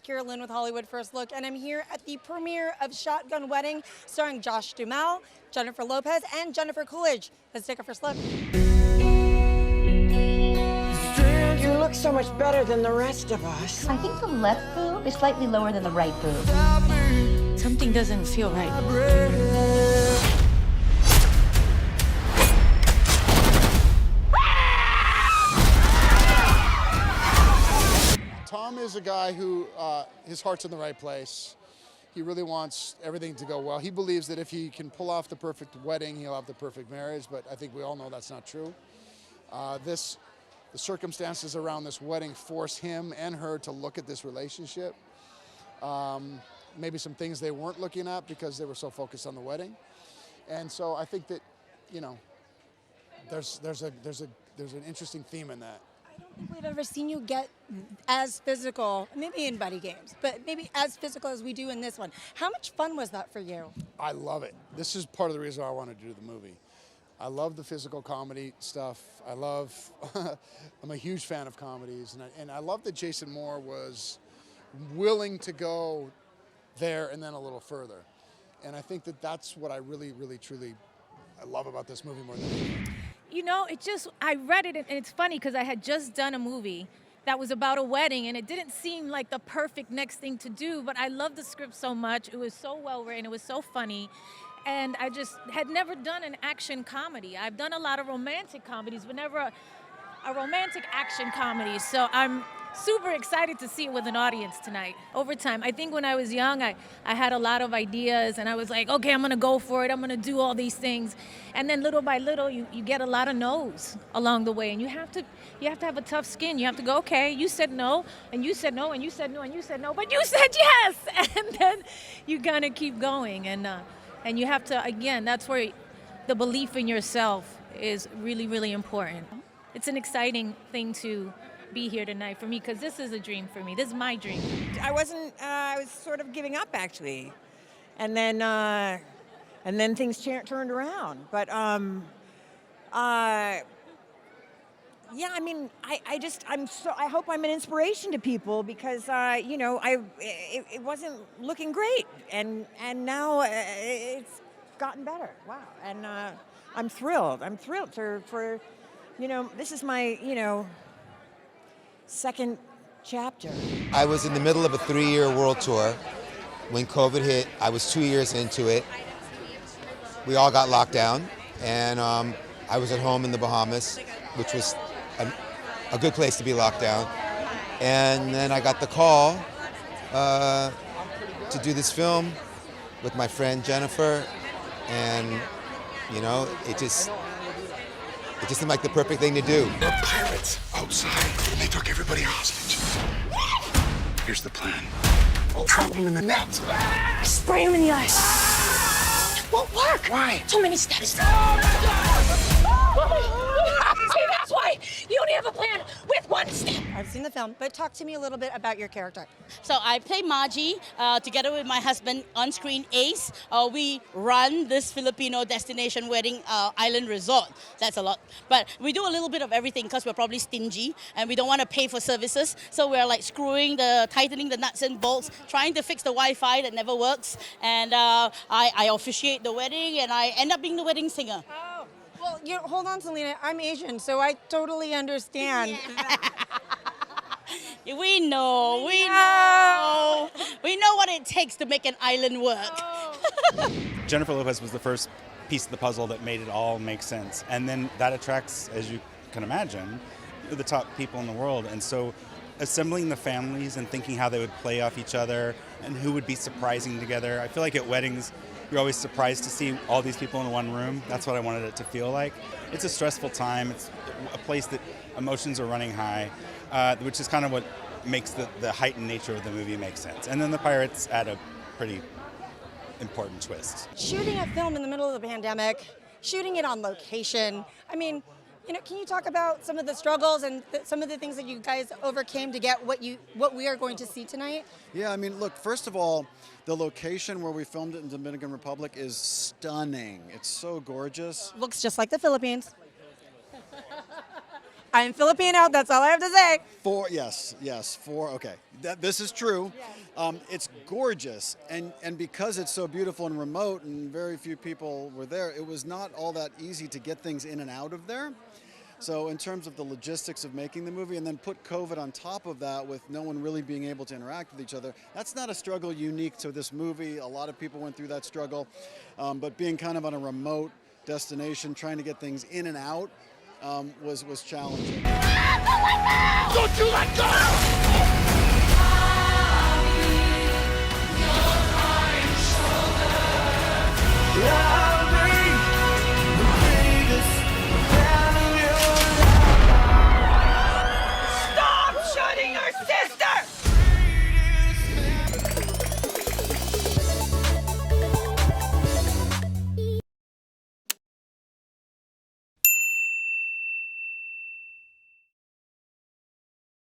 Kiyra Lynn with Hollywood First Look, and I'm here at the premiere of Shotgun Wedding, starring Josh Duhamel, Jennifer Lopez, and Jennifer Coolidge. Let's take a first look. You look so much better than the rest of us. I think the left boob is slightly lower than the right boob. Something doesn't feel right. Tom is a guy who, his heart's in the right place. He really wants everything to go well. He believes that if he can pull off the perfect wedding, he'll have the perfect marriage, but I think we all know that's not true. The circumstances around this wedding force him and her to look at this relationship. Maybe some things they weren't looking at because they were so focused on the wedding. And so I think that, you know, there's an interesting theme in that. I don't think we've ever seen you get as physical, maybe in Buddy Games, but maybe as physical as we do in this one. How much fun was that for you? I love it. This is part of the reason why I wanted to do the movie. I love the physical comedy stuff. I'm a huge fan of comedies, and I love that Jason Moore was willing to go there and then a little further. And I think that that's what I really, really, truly I love about this movie more than anything. You know, I read it, and it's funny because I had just done a movie that was about a wedding, and it didn't seem like the perfect next thing to do, but I loved the script so much. It was so well written, it was so funny, and I just had never done an action comedy. I've done a lot of romantic comedies, but never a romantic action comedy, so I'm super excited to see it with an audience tonight. Over time, I think when I was young, I had a lot of ideas, and I was like, okay, I'm gonna go for it, I'm gonna do all these things. And then little by little, you get a lot of no's along the way, and you have to have a tough skin. You have to go, okay, you said no, and you said no, and you said no, and you said no, but you said yes! And then you gotta keep going, and you have to, again, that's where the belief in yourself is really, really important. It's an exciting thing to be here tonight for me, because this is a dream for me. This is my dream. I was sort of giving up, actually. And then things turned around. But, yeah, I mean, I hope I'm an inspiration to people, because, you know, it wasn't looking great. And now it's gotten better. Wow. And I'm thrilled. I'm thrilled for, you know, this is my, you know, second chapter. I was in the middle of a 3-year world tour. When COVID hit, I was 2 years into it. We all got locked down, and I was at home in the Bahamas, which was a good place to be locked down. And then I got the call to do this film with my friend Jennifer, and you know, it just seemed like the perfect thing to do. There are pirates outside, and they took everybody hostage. Here's the plan. We'll trap them in the net. Spray him in the eyes. It won't work. Why? Too many steps. See, that's why you only have a plan with one step. I've seen the film, but talk to me a little bit about your character. So I play Margie together with my husband on screen, Ace. We run this Filipino destination wedding island resort. That's a lot. But we do a little bit of everything because we're probably stingy and we don't want to pay for services. So we're like tightening the nuts and bolts, trying to fix the Wi-Fi that never works. And I officiate the wedding, and I end up being the wedding singer. Oh, well, hold on, Selena. I'm Asian, so I totally understand. Yeah. We know what it takes to make an island work. Oh. Jennifer Lopez was the first piece of the puzzle that made it all make sense. And then that attracts, as you can imagine, the top people in the world. And so assembling the families and thinking how they would play off each other and who would be surprising together. I feel like at weddings, you're always surprised to see all these people in one room. That's what I wanted it to feel like. It's a stressful time. It's a place that emotions are running high, which is kind of what makes the heightened nature of the movie make sense. And then the pirates add a pretty important twist. Shooting a film in the middle of the pandemic, shooting it on location, I mean, you know, can you talk about some of the struggles and some of the things that you guys overcame to get what we are going to see tonight? Yeah, I mean, look, first of all, the location where we filmed it in Dominican Republic is stunning. It's so gorgeous. Looks just like the Philippines. I'm Filipino. That's all I have to say. Okay. This is true. It's gorgeous, and because it's so beautiful and remote, and very few people were there, it was not all that easy to get things in and out of there. So in terms of the logistics of making the movie, and then put COVID on top of that with no one really being able to interact with each other, that's not a struggle unique to this movie. A lot of people went through that struggle, but being kind of on a remote destination, trying to get things in and out, was challenging. Don't you let go! Yeah.